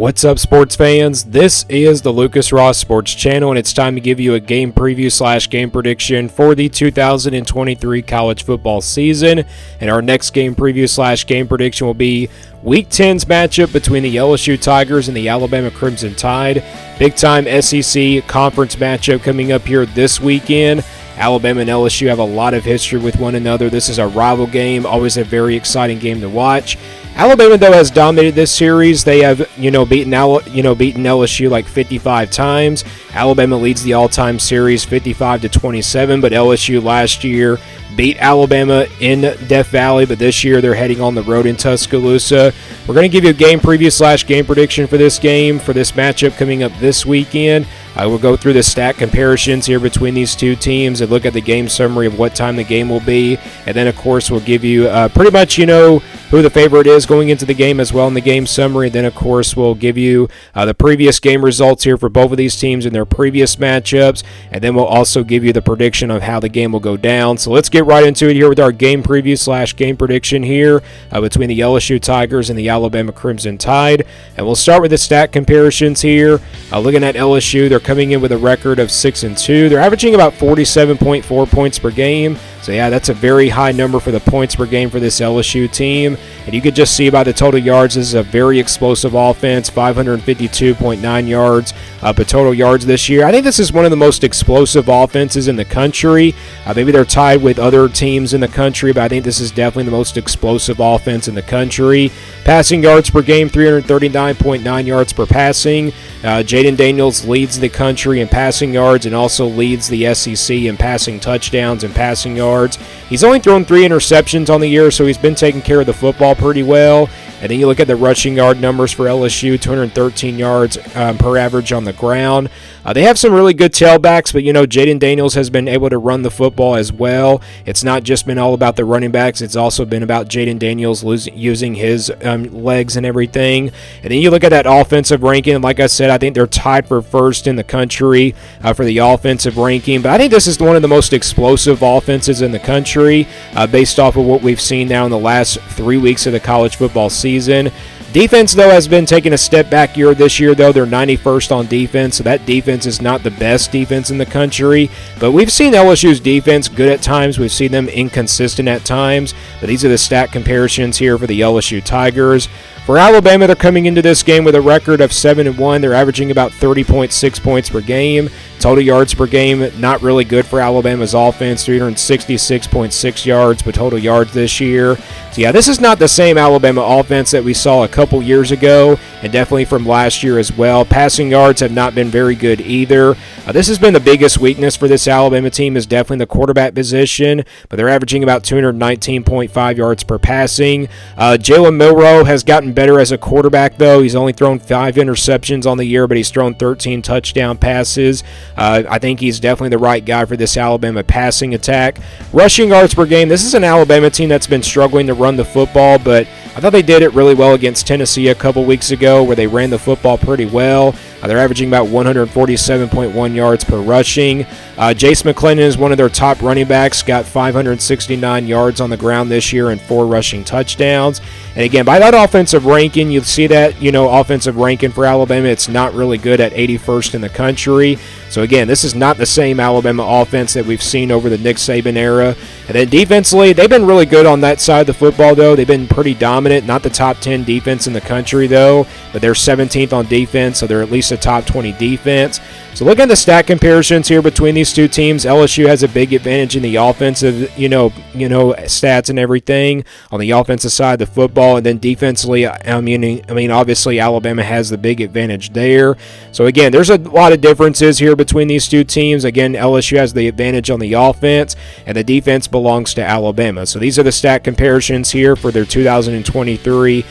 What's up, sports fans? This is the Lucas Ross Sports Channel, and it's time to give you a game preview / game prediction for the 2023 college football season. And our next game preview / game prediction will be Week 10's matchup between the LSU Tigers and the Alabama Crimson Tide. Big-time SEC conference matchup coming up here this weekend. Alabama and LSU have a lot of history with one another. This is a rival game, always a very exciting game to watch. Alabama, though, has dominated this series. They have, beaten LSU like 55 times. Alabama leads the all-time series 55-27, but LSU last year beat Alabama in Death Valley, but this year they're heading on the road in Tuscaloosa. We're going to give you a game preview / game prediction for this game, for this matchup coming up this weekend. We'll go through the stat comparisons here between these two teams and look at the game summary of what time the game will be. And then, of course, we'll give you pretty much, who the favorite is going into the game as well in the game summary. And then, of course, we'll give you the previous game results here for both of these teams in their previous matchups. And then we'll also give you the prediction of how the game will go down. So let's get right into it here with our game preview / game prediction here between the LSU Tigers and the Alabama Crimson Tide. And we'll start with the stat comparisons here. Looking at LSU, they're coming in with a record of 6-2. They're averaging about 47.4 points per game. So, yeah, that's a very high number for the points per game for this LSU team. And you could just see by the total yards, this is a very explosive offense, 552.9 yards per total yards this year. I think this is one of the most explosive offenses in the country. Maybe they're tied with other teams in the country, but I think this is definitely the most explosive offense in the country. Passing yards per game, 339.9 yards per passing. Jaden Daniels leads the country in passing yards and also leads the SEC in passing touchdowns and passing yards. He's only thrown 3 interceptions on the year, so he's been taking care of the football pretty well. And then you look at the rushing yard numbers for LSU, 213 yards per average on the ground. They have some really good tailbacks, but, Jaden Daniels has been able to run the football as well. It's not just been all about the running backs. It's also been about Jaden Daniels using his legs and everything. And then you look at that offensive ranking, and like I said, I think they're tied for first in the country for the offensive ranking. But I think this is one of the most explosive offenses in the country based off of what we've seen now in the last 3 weeks of the college football season. Defense, though, has been taking a step back this year, though. They're 91st on defense, so that defense is not the best defense in the country. But we've seen LSU's defense good at times. We've seen them inconsistent at times. But these are the stat comparisons here for the LSU Tigers. For Alabama, they're coming into this game with a record of 7-1. They're averaging about 30.6 points per game. Total yards per game, not really good for Alabama's offense, 366.6 yards per total yards this year. So, yeah, this is not the same Alabama offense that we saw a couple years ago, and definitely from last year as well. Passing yards have not been very good either. This has been the biggest weakness for this Alabama team is definitely the quarterback position, but they're averaging about 219.5 yards per passing. Jalen Milroe has gotten better as a quarterback, though. He's only thrown 5 interceptions on the year, but he's thrown 13 touchdown passes. I think he's definitely the right guy for this Alabama passing attack. Rushing yards per game, this is an Alabama team that's been struggling to run the football, but I thought they did it really well against Tennessee a couple weeks ago where they ran the football pretty well. They're averaging about 147.1 yards per rushing. Jace McClendon is one of their top running backs, got 569 yards on the ground this year and 4 rushing touchdowns. And again, by that offensive ranking, you see that, offensive ranking for Alabama, it's not really good at 81st in the country. So again, this is not the same Alabama offense that we've seen over the Nick Saban era. And then defensively, they've been really good on that side of the football, though. They've been pretty dominant. Not the top 10 defense in the country, though, but they're 17th on defense, so they're at least a top 20 defense. So look at the stat comparisons here between these two teams. LSU has a big advantage in the offensive, stats and everything on the offensive side of the football, and then defensively, I mean, obviously Alabama has the big advantage there. So again, there's a lot of differences here between these two teams. Again, LSU has the advantage on the offense, and the defense belongs to Alabama. So these are the stat comparisons here for their 2023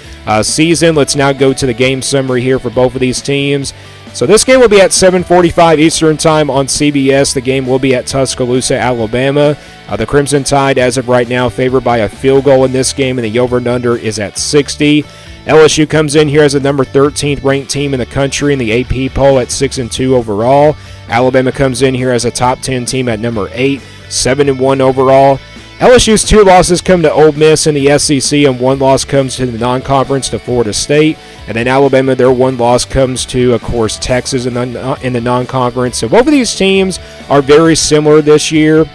season. Let's now go to the game summary here for both of these teams. So this game will be at 7:45 Eastern Time on CBS. The game will be at Tuscaloosa, Alabama. The Crimson Tide, as of right now, favored by a field goal in this game, and the over and under is at 60. LSU comes in here as the number 13th ranked team in the country in the AP poll at 6-2 overall. Alabama comes in here as a top 10 team at number 8, 7-1 overall. LSU's 2 losses come to Ole Miss in the SEC, and 1 loss comes to the non-conference to Florida State. And then Alabama, their 1 loss comes to, of course, Texas in the non-conference. So both of these teams are very similar this year.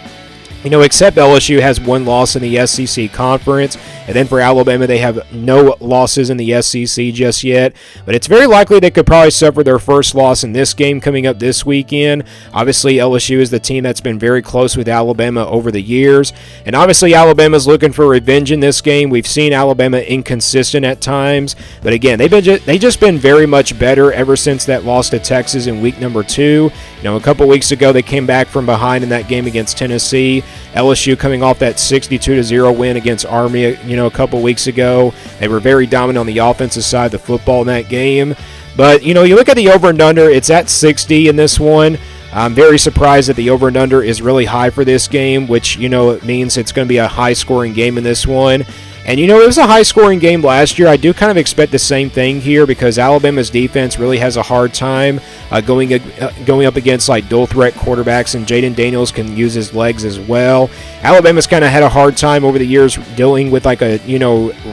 Except LSU has 1 loss in the SEC conference. And then for Alabama, they have no losses in the SEC just yet. But it's very likely they could probably suffer their first loss in this game coming up this weekend. Obviously, LSU is the team that's been very close with Alabama over the years. And obviously, Alabama's looking for revenge in this game. We've seen Alabama inconsistent at times. But again, they just been very much better ever since that loss to Texas in week number 2. A couple weeks ago, they came back from behind in that game against Tennessee. LSU coming off that 62-0 win against Army, a couple weeks ago. They were very dominant on the offensive side of the football in that game. But, you look at the over and under, it's at 60 in this one. I'm very surprised that the over and under is really high for this game, which, it means it's going to be a high-scoring game in this one. And, it was a high-scoring game last year. I do kind of expect the same thing here because Alabama's defense really has a hard time going up against, like, dual-threat quarterbacks, and Jaden Daniels can use his legs as well. Alabama's kind of had a hard time over the years dealing with, like, a,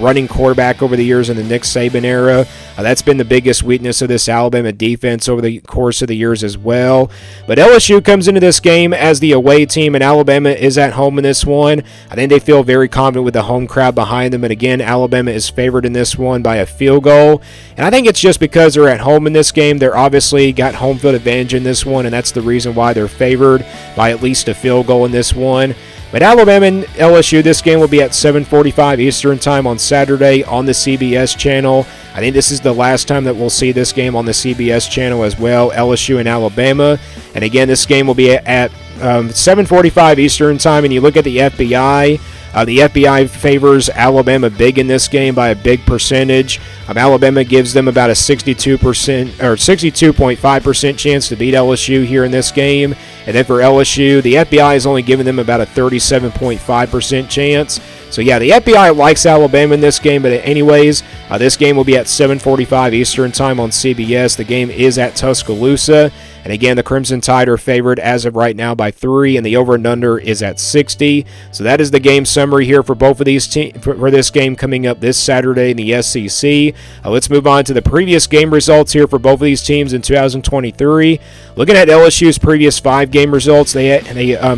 running quarterback over the years in the Nick Saban era. That's been the biggest weakness of this Alabama defense over the course of the years as well. But LSU comes into this game as the away team, and Alabama is at home in this one. I think they feel very confident with the home crowd behind them. And again, Alabama is favored in this one by a field goal. And I think it's just because they're at home in this game. They're obviously got home field advantage in this one, and that's the reason why they're favored by at least a field goal in this one. But Alabama and LSU, this game will be at 7:45 Eastern Time on Saturday on the CBS channel. I think this is the last time that we'll see this game on the CBS channel as well, LSU and Alabama. And again, this game will be at 7:45 Eastern Time. And you look at the FBI. The FBI favors Alabama big in this game by a big percentage. Alabama gives them about a 62% or 62.5% chance to beat LSU here in this game. And then for LSU, the FBI is only giving them about a 37.5% chance. So yeah, the FBI likes Alabama in this game, but anyways, this game will be at 7:45 Eastern Time on CBS. The game is at Tuscaloosa. And again, the Crimson Tide are favored as of right now by 3, and the over and under is at 60. So that is the game summary here for both of these for this game coming up this Saturday in the SEC. Let's move on to the previous game results here for both of these teams in 2023. Looking at LSU's previous 5 game results, they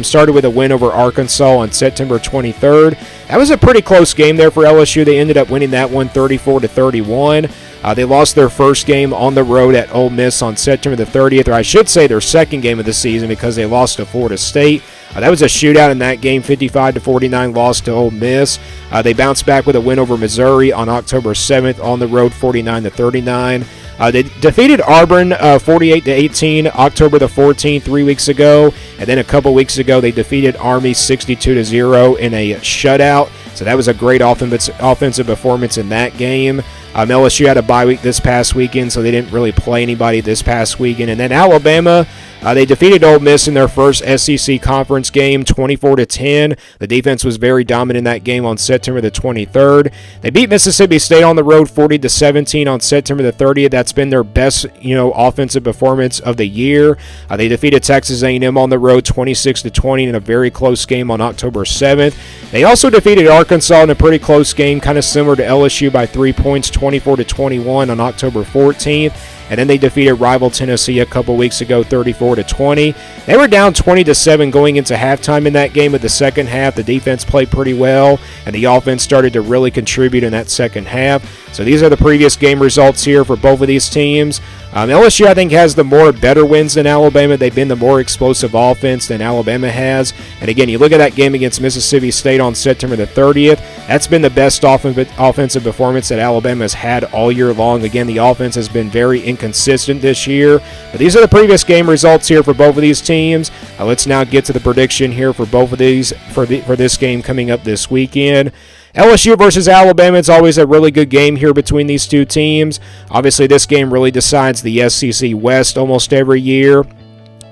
started with a win over Arkansas on September 23rd. That was a pretty close game there for LSU. They ended up winning that one 34-31. They lost their first game on the road at Ole Miss on September the 30th, or I should say their second game of the season because they lost to Florida State. That was a shootout in that game, 55-49 loss to Ole Miss. They bounced back with a win over Missouri on October 7th on the road, 49-39. They defeated Auburn 48-18 October the 14th 3 weeks ago, and then a couple weeks ago they defeated Army 62-0 in a shutout. So that was a great offensive performance in that game. LSU had a bye week this past weekend, so they didn't really play anybody this past weekend. And then Alabama, they defeated Ole Miss in their first SEC conference game, 24-10. The defense was very dominant in that game on September the 23rd. They beat Mississippi State on the road, 40-17 on September the 30th. That's been their best, offensive performance of the year. They defeated Texas A&M on the road, 26-20 in a very close game on October 7th. They also defeated Arkansas in a pretty close game, kind of similar to LSU by 3 points, 24-21 on October 14th. And then they defeated rival Tennessee a couple weeks ago, 34-20. They were down 20-7 going into halftime in that game. At the second half, the defense played pretty well, and the offense started to really contribute in that second half. So these are the previous game results here for both of these teams. LSU, I think, has the better wins than Alabama. They've been the more explosive offense than Alabama has. And again, you look at that game against Mississippi State on September the 30th. That's been the best offensive performance that Alabama has had all year long. Again, the offense has been very inconsistent this year. But these are the previous game results here for both of these teams. Let's now get to the prediction here for both of these for this game coming up this weekend. LSU versus Alabama, it's always a really good game here between these two teams. Obviously, this game really decides the SEC West almost every year.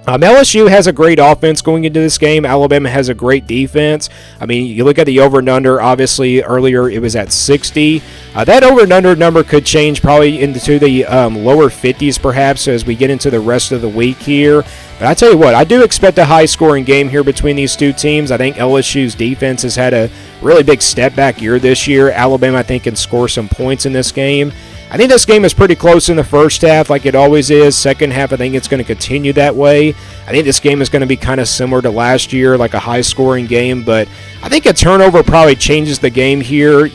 LSU has a great offense going into this game. Alabama has a great defense. I mean, you look at the over and under, obviously earlier it was at 60. That over and under number could change probably into the lower 50s perhaps as we get into the rest of the week here. But I tell you what, I do expect a high-scoring game here between these two teams. I think LSU's defense has had a really big step-back year this year. Alabama, I think, can score some points in this game. I think this game is pretty close in the first half, like it always is. Second half, I think it's going to continue that way. I think this game is going to be kind of similar to last year, like a high-scoring game, but I think a turnover probably changes the game here,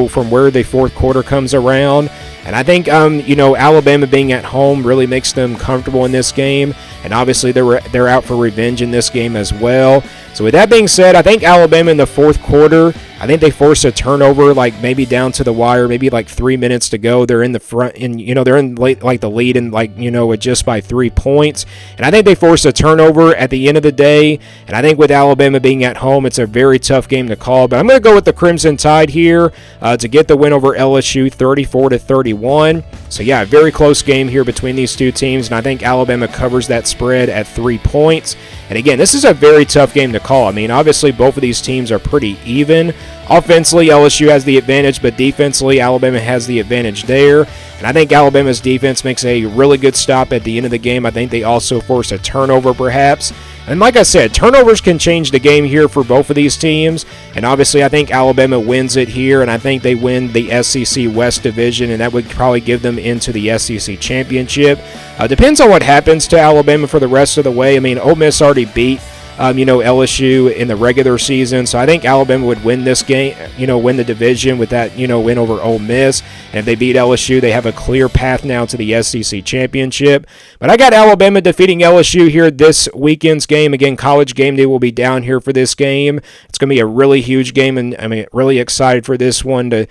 from where the fourth quarter comes around. And I think, Alabama being at home really makes them comfortable in this game. And obviously, they're out for revenge in this game as well. So with that being said, I think Alabama in the fourth quarter, I think they force a turnover, like maybe down to the wire, maybe like 3 minutes to go. They're in the front, and they're in like the lead, and with just by 3 points. And I think they force a turnover at the end of the day. And I think with Alabama being at home, it's a very tough game to call. But I'm going to go with the Crimson Tide here to get the win over LSU, 34-31. So yeah, a very close game here between these two teams, and I think Alabama covers that spread at 3 points. And again, this is a very tough game to call. I mean, obviously both of these teams are pretty even. Offensively, LSU has the advantage, but defensively, Alabama has the advantage there. And I think Alabama's defense makes a really good stop at the end of the game. I think they also force a turnover, perhaps. And like I said, turnovers can change the game here for both of these teams. And obviously, I think Alabama wins it here, and I think they win the SEC West Division, and that would probably give them into the SEC Championship. Depends on what happens to Alabama for the rest of the way. I mean, Ole Miss already beat LSU in the regular season. So I think Alabama would win this game, win the division with that, win over Ole Miss. And if they beat LSU, they have a clear path now to the SEC championship. But I got Alabama defeating LSU here this weekend's game. Again, College Game Day will be down here for this game. It's going to be a really huge game, and I'm really excited for this one to,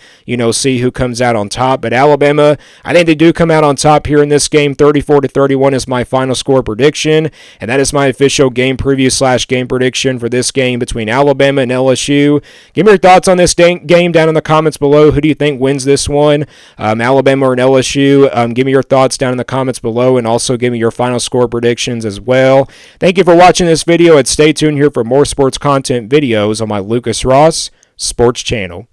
see who comes out on top. But Alabama, I think they do come out on top here in this game. 34-31 is my final score prediction, and that is my official game preview / game prediction for this game between Alabama and LSU. Give me your thoughts on this game down in the comments below. Who do you think wins this one? Alabama or LSU? Give me your thoughts down in the comments below, and also give me your final score predictions as well. Thank you for watching this video, and stay tuned here for more sports content videos on my Lucas Ross Sports channel.